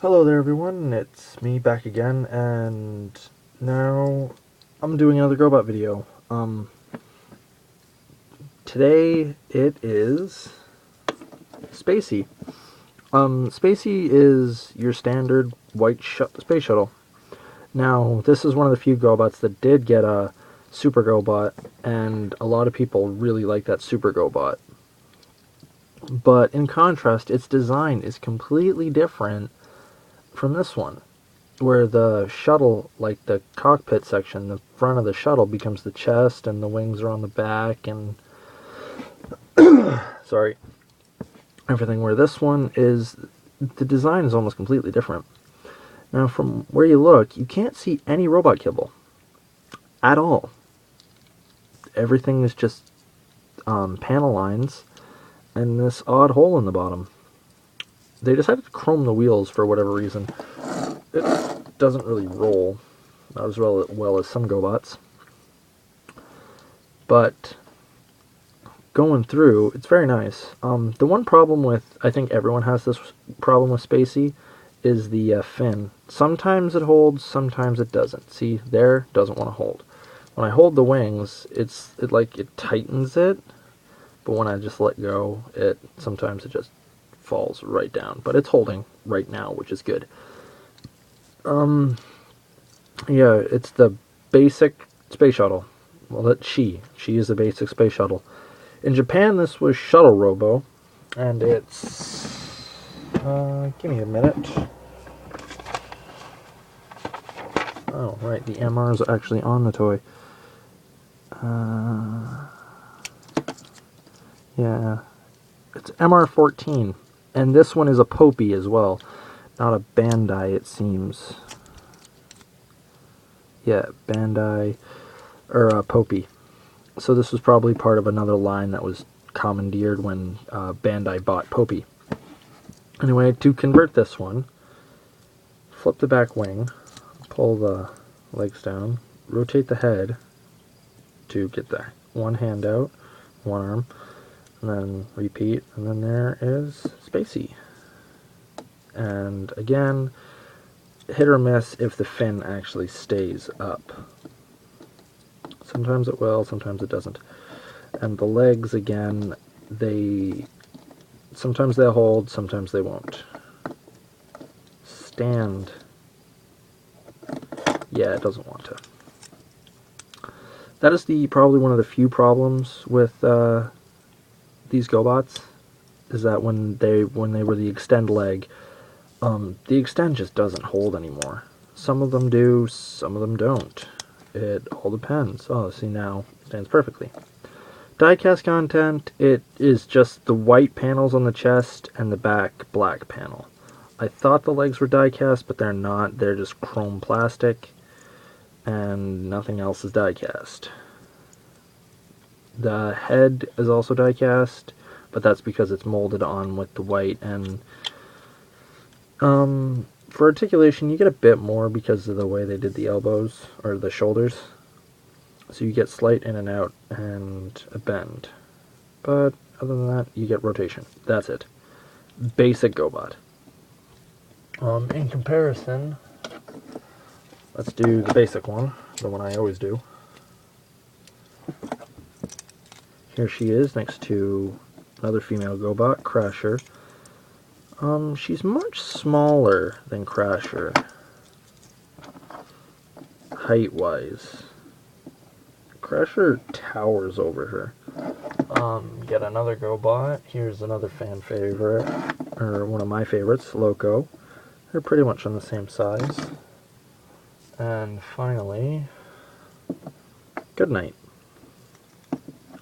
Hello there everyone, it's me back again, and now I'm doing another Gobot video. Today it is spay-c. Spay-c is your standard white space shuttle. Now, this is one of the few Gobots that did get a Super Gobot, and a lot of people really like that Super Gobot. But in contrast, its design is completely different from this one, where the shuttle, like the cockpit section, the front of the shuttle becomes the chest and the wings are on the back and sorry, everything, where this one is, the design is almost completely different. Now, from where you look, you can't see any robot kibble at all. Everything is just panel lines and this odd hole in the bottom. They decided to chrome the wheels for whatever reason. It doesn't really roll, not as well as some Gobots. But going through, it's very nice. The one problem with, I think everyone has this problem with spay-c, is the fin. Sometimes it holds, sometimes it doesn't. See, there, doesn't want to hold. When I hold the wings, it tightens it, but when I just let go, sometimes it just falls right down. But it's holding right now, which is good. Yeah, it's the basic space shuttle. Well, she is the basic space shuttle. In Japan, this was Shuttle Robo, and it's, give me a minute. Oh, right, the MR is actually on the toy. Yeah, it's MR-14, and this one is a Popey as well, not a Bandai, it seems. Yeah, Bandai, or Popey. So this was probably part of another line that was commandeered when Bandai bought Popey. Anyway, to convert this one, flip the back wing, pull the legs down, rotate the head to get the one hand out, one arm, and then repeat, and then there is spay-c. And again, hit or miss if the fin actually stays up. Sometimes it will, sometimes it doesn't. And the legs, again, sometimes they'll hold, sometimes they won't. Stand. Yeah, it doesn't want to. That is probably one of the few problems with these Gobots, is that when they were the extend leg, the extend just doesn't hold anymore. Some of them do, some of them don't. It all depends. Oh, see, now it stands perfectly. Diecast content, it is just the white panels on the chest and the back black panel. I thought the legs were diecast, but they're not. They're just chrome plastic, and nothing else is diecast. The head is also diecast, but that's because it's molded on with the white, and for articulation, you get a bit more because of the way they did the elbows, or the shoulders. So you get slight in and out, and a bend. But other than that, you get rotation. That's it. Basic Gobot. In comparison, let's do the basic one, the one I always do. Here she is, next to another female Gobot, Crasher. She's much smaller than Crasher, height-wise. Crasher towers over her. Get another Gobot. Here's another fan favorite, or one of my favorites, Loco. They're pretty much on the same size. And finally, Goodnight.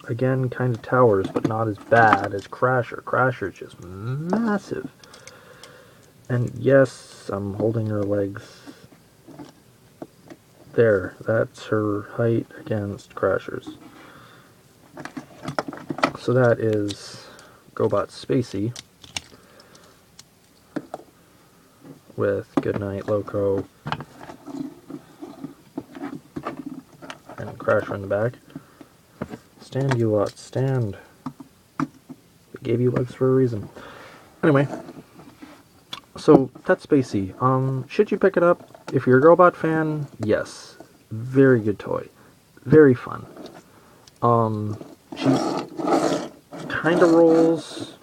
Again, kind of towers, but not as bad as Crasher. Crasher's just massive. And yes, I'm holding her legs. There, that's her height against Crasher's. So that is Gobot spay-c with Goodnight, Loco, and Crasher in the back. Stand, you lot, stand. They gave you legs for a reason. Anyway, So that's spay-c. Should you pick it up? If you're a Gobot fan, yes. Very good toy. Very fun. She kind of rolls,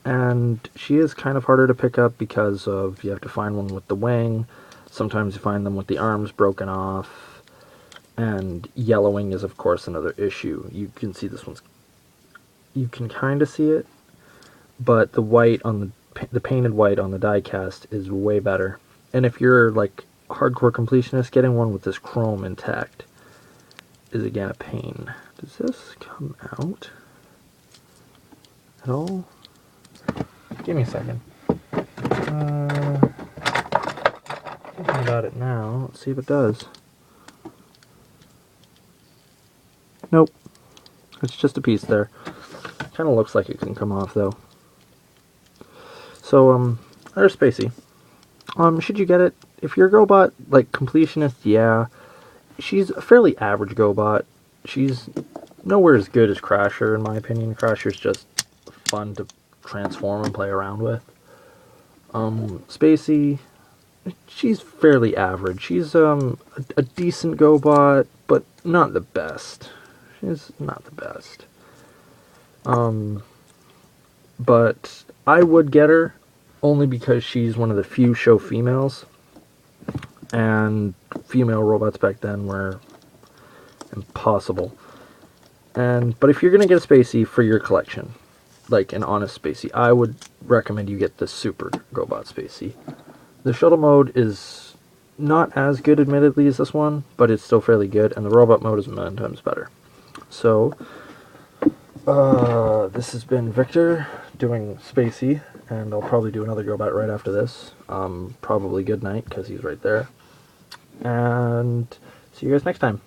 and she is kind of harder to pick up because of you have to find one with the wing. Sometimes you find them with the arms broken off, and yellowing is of course another issue. You can see this one's, you can kind of see it, but the white on the painted white on the die cast is way better. And if you're like hardcore completionist, getting one with this chrome intact is again a pain. Does this come out at all? Give me a second. Thinking about it now. Let's see if it does. Nope. It's just a piece there. Kind of looks like it can come off though. So there's spay-c. Should you get it? If you're a Gobot, like completionist, yeah. She's a fairly average Gobot. She's nowhere as good as Crasher, in my opinion. Crasher's just fun to transform and play around with. spay-c, she's fairly average. She's a decent Gobot, but not the best. She's not the best. But I would get her only because she's one of the few show females, and female robots back then were impossible. But if you're gonna get a spay-c for your collection, like an honest spay-c, I would recommend you get the Super Gobot spay-c. The shuttle mode is not as good, admittedly, as this one, but it's still fairly good, and the robot mode is a million times better. So, this has been Victor doing spay-c, and I'll probably do another Gobot right after this. Probably Good Night, because he's right there. And see you guys next time.